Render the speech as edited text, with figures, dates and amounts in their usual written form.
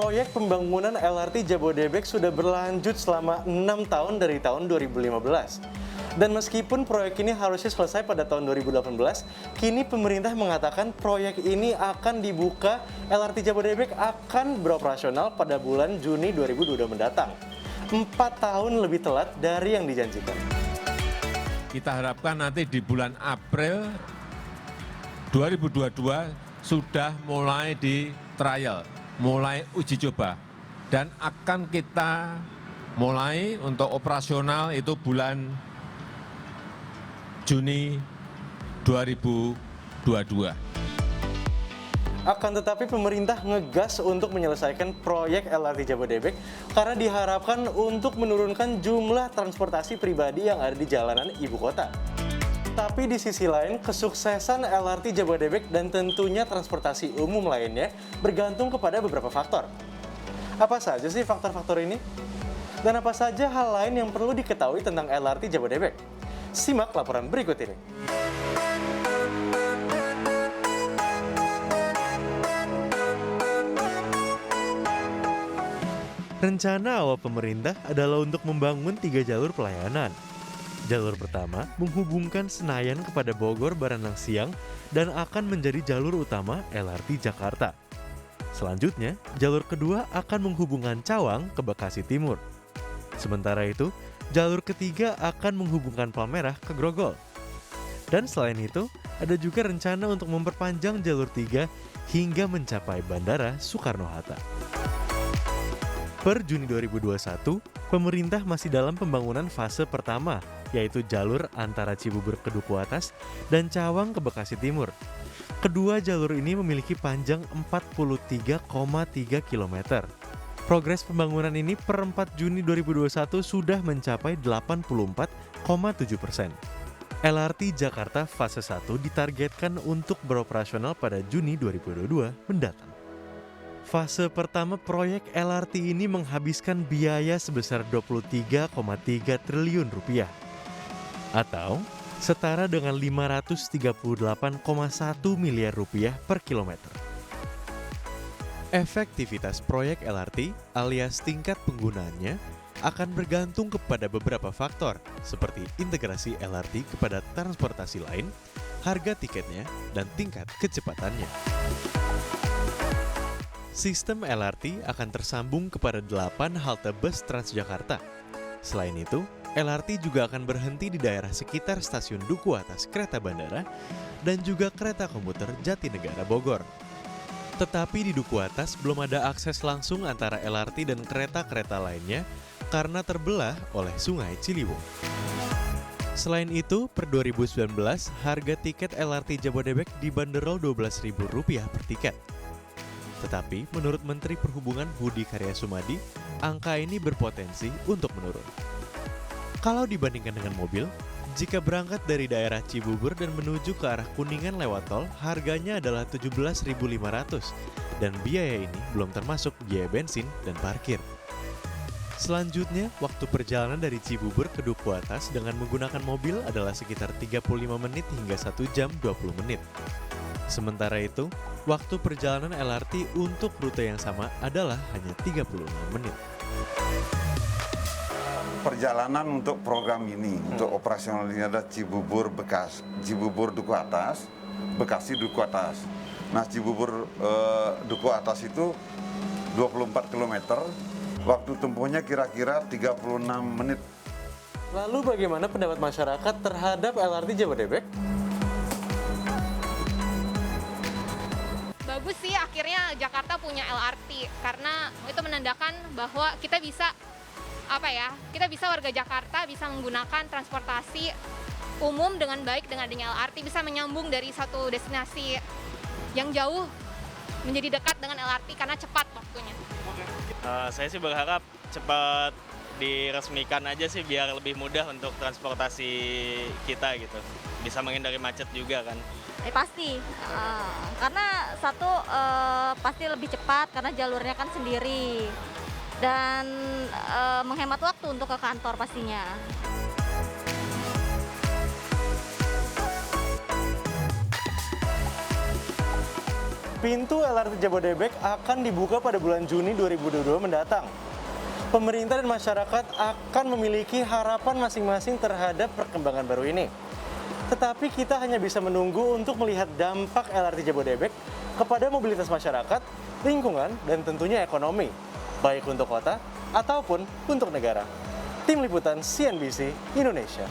Proyek pembangunan LRT Jabodebek sudah berlanjut selama 6 tahun dari tahun 2015. Dan meskipun proyek ini harusnya selesai pada tahun 2018, kini pemerintah mengatakan proyek ini akan dibuka, LRT Jabodebek akan beroperasional pada bulan Juni 2022 mendatang. 4 tahun lebih telat dari yang dijanjikan. Kita harapkan nanti di bulan April 2022 sudah mulai di trial, mulai uji coba. Dan akan kita mulai untuk operasional itu bulan Juni 2022. Akan tetapi pemerintah ngegas untuk menyelesaikan proyek LRT Jabodebek karena diharapkan untuk menurunkan jumlah transportasi pribadi yang ada di jalanan ibu kota. Tapi di sisi lain, kesuksesan LRT Jabodebek dan tentunya transportasi umum lainnya bergantung kepada beberapa faktor. Apa saja sih faktor-faktor ini? Dan apa saja hal lain yang perlu diketahui tentang LRT Jabodebek? Simak laporan berikut ini. Rencana awal pemerintah adalah untuk membangun 3 jalur pelayanan. Jalur pertama menghubungkan Senayan kepada Bogor Baranang Siang dan akan menjadi jalur utama LRT Jakarta. Selanjutnya, jalur kedua akan menghubungkan Cawang ke Bekasi Timur. Sementara itu, jalur ketiga akan menghubungkan Palmerah ke Grogol. Dan selain itu, ada juga rencana untuk memperpanjang jalur 3 hingga mencapai Bandara Soekarno-Hatta. Per Juni 2021, pemerintah masih dalam pembangunan fase pertama, yaitu jalur antara Cibubur ke Duku Atas dan Cawang ke Bekasi Timur. Kedua jalur ini memiliki panjang 43,3 km. Progres pembangunan ini per 4 Juni 2021 sudah mencapai 84,7%. LRT Jakarta fase 1 ditargetkan untuk beroperasional pada Juni 2022 mendatang. Fase pertama proyek LRT ini menghabiskan biaya sebesar 23,3 triliun rupiah atau setara dengan 538,1 miliar rupiah per kilometer. Efektivitas proyek LRT alias tingkat penggunaannya akan bergantung kepada beberapa faktor seperti integrasi LRT kepada transportasi lain, harga tiketnya, dan tingkat kecepatannya. Sistem LRT akan tersambung kepada 8 halte bus Transjakarta. Selain itu, LRT juga akan berhenti di daerah sekitar stasiun Duku Atas Kereta Bandara dan juga kereta komuter Jatinegara Bogor. Tetapi di Duku Atas belum ada akses langsung antara LRT dan kereta-kereta lainnya karena terbelah oleh Sungai Ciliwung. Selain itu, per 2019, harga tiket LRT Jabodebek dibanderol Rp12.000 per tiket. Tetapi menurut Menteri Perhubungan Budi Karya Sumadi, angka ini berpotensi untuk menurun. Kalau dibandingkan dengan mobil, jika berangkat dari daerah Cibubur dan menuju ke arah Kuningan lewat tol, harganya adalah Rp17.500 dan biaya ini belum termasuk biaya bensin dan parkir. Selanjutnya, waktu perjalanan dari Cibubur ke Duku Atas dengan menggunakan mobil adalah sekitar 35 menit hingga 1 jam 20 menit. Sementara itu, waktu perjalanan LRT untuk rute yang sama adalah hanya 36 menit. Perjalanan untuk program ini, untuk operasional ini ada Cibubur Duku Atas, Bekasi Duku Atas. Nah, Cibubur Duku Atas itu 24 km, waktu tempuhnya kira-kira 36 menit. Lalu bagaimana pendapat masyarakat terhadap LRT Jabodebek? Bagus sih akhirnya Jakarta punya LRT karena itu menandakan bahwa kita bisa warga Jakarta bisa menggunakan transportasi umum dengan baik dengan adanya LRT, bisa menyambung dari satu destinasi yang jauh menjadi dekat dengan LRT karena cepat waktunya. Saya sih berharap cepat diresmikan aja sih biar lebih mudah untuk transportasi kita gitu. Bisa menghindari macet juga kan. Pasti, karena satu pasti lebih cepat karena jalurnya kan sendiri dan menghemat waktu untuk ke kantor pastinya. pintu LRT Jabodebek akan dibuka pada bulan Juni 2022 mendatang. Pemerintah dan masyarakat akan memiliki harapan masing-masing terhadap perkembangan baru ini. Tetapi kita hanya bisa menunggu untuk melihat dampak LRT Jabodebek kepada mobilitas masyarakat, lingkungan, dan tentunya ekonomi, baik untuk kota ataupun untuk negara. Tim Liputan CNBC Indonesia.